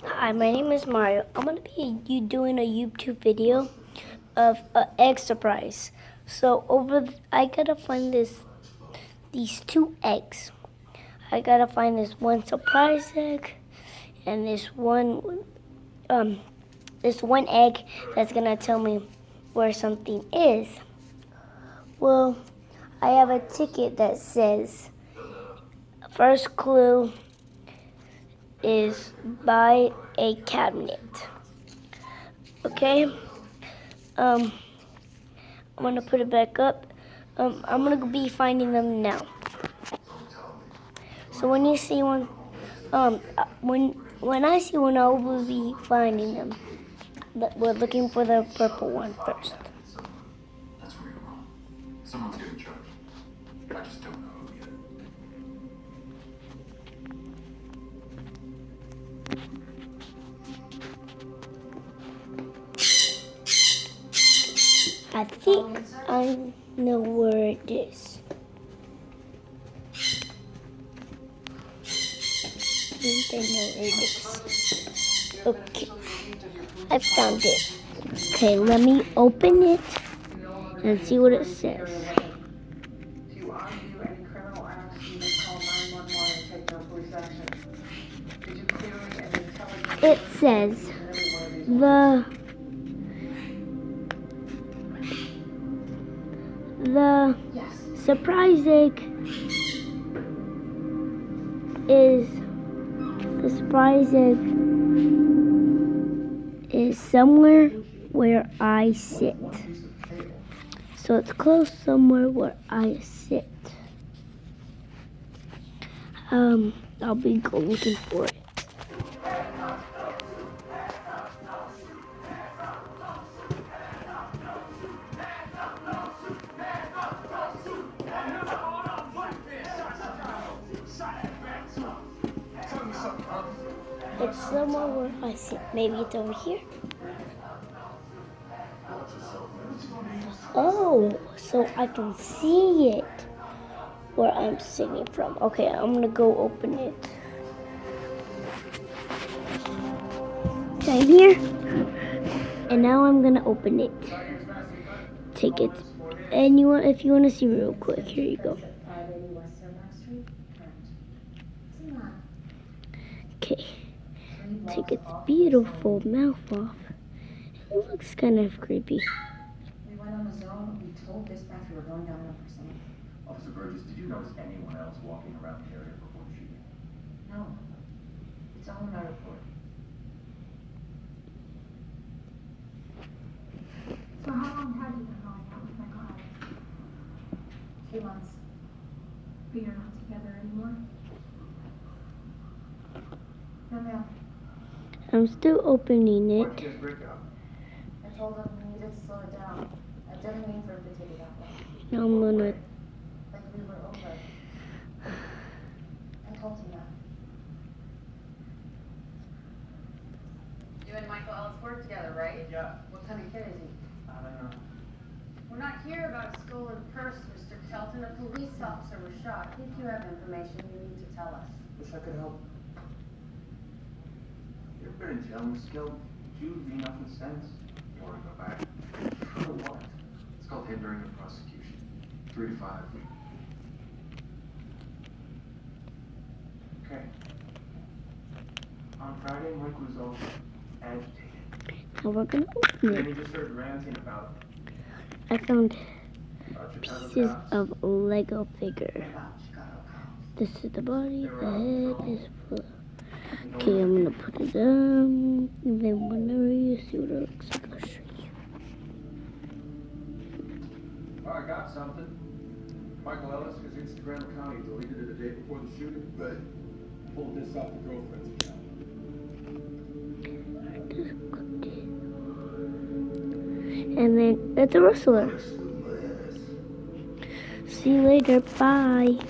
Hi, my name is Mario. I'm gonna be doing a YouTube video of an egg surprise. So I gotta find these two eggs. I gotta find this one surprise egg and this one egg that's gonna tell me where something is. Well, I have a ticket that says first clue is by a cabinet. Okay. I'm gonna put it back up. I'm gonna be finding them now. So when you see one, when I see one, I will be finding them. But we're looking for the purple one first. That's where you're wrong. Someone's getting charged. I just don't know who yet. I think I know where it is. I think I know where it is. Okay, I found it. Okay, let me open it and see what it says. It says the surprise egg is somewhere where I sit. So it's close somewhere where I sit. I'll be looking for it. It's somewhere where I sit. Maybe it's over here. Oh, so I can see it where I'm sitting from. Okay, I'm gonna go open it. Okay, I'm here. And now I'm gonna open it. Take it. And if you want to see real quick, here you go. Okay. Take its beautiful mouth off. It looks kind of creepy. We went on the zone. We told dispatch we were going down there for something. Officer Burgess, did you notice anyone else walking around the area before the shooting? No. It's all in my report. So how long have you been going out with Michael Ellis? 2 months. But you're not together anymore? No, ma'am. I'm still opening Why'd it. you guys break up? I told him we needed to slow it down. I didn't mean for it to take it that way. Now I'm gonna. Like we were over. I told him that. You and Michael Ellis work together, right? Yeah. What kind of kid is he? I don't know. We're not here about a stolen purse, Mr. Kelton. A police officer was shot. If you have information, you need to tell us. Wish I could help. You ever been in jail, Miss Gill? Juvie, nothing since. You want to go back? For what? It's called hindering the prosecution. 3 to 5. Okay. On Friday, Mike was all agitated. Now we're gonna open And then it. he just started ranting about I found Chicago pieces cops. of Lego figure. About Chicago cops. This is the body. They were The all head is full. You know Okay, what? I'm gonna put it down. And then whenever you see what it looks like, I'll show you. Oh, I got something. Michael Ellis, his Instagram account, he deleted it the day before the shooting. Right. Pulled this off the girlfriend's account. And then it's a rustler. See you later. Bye.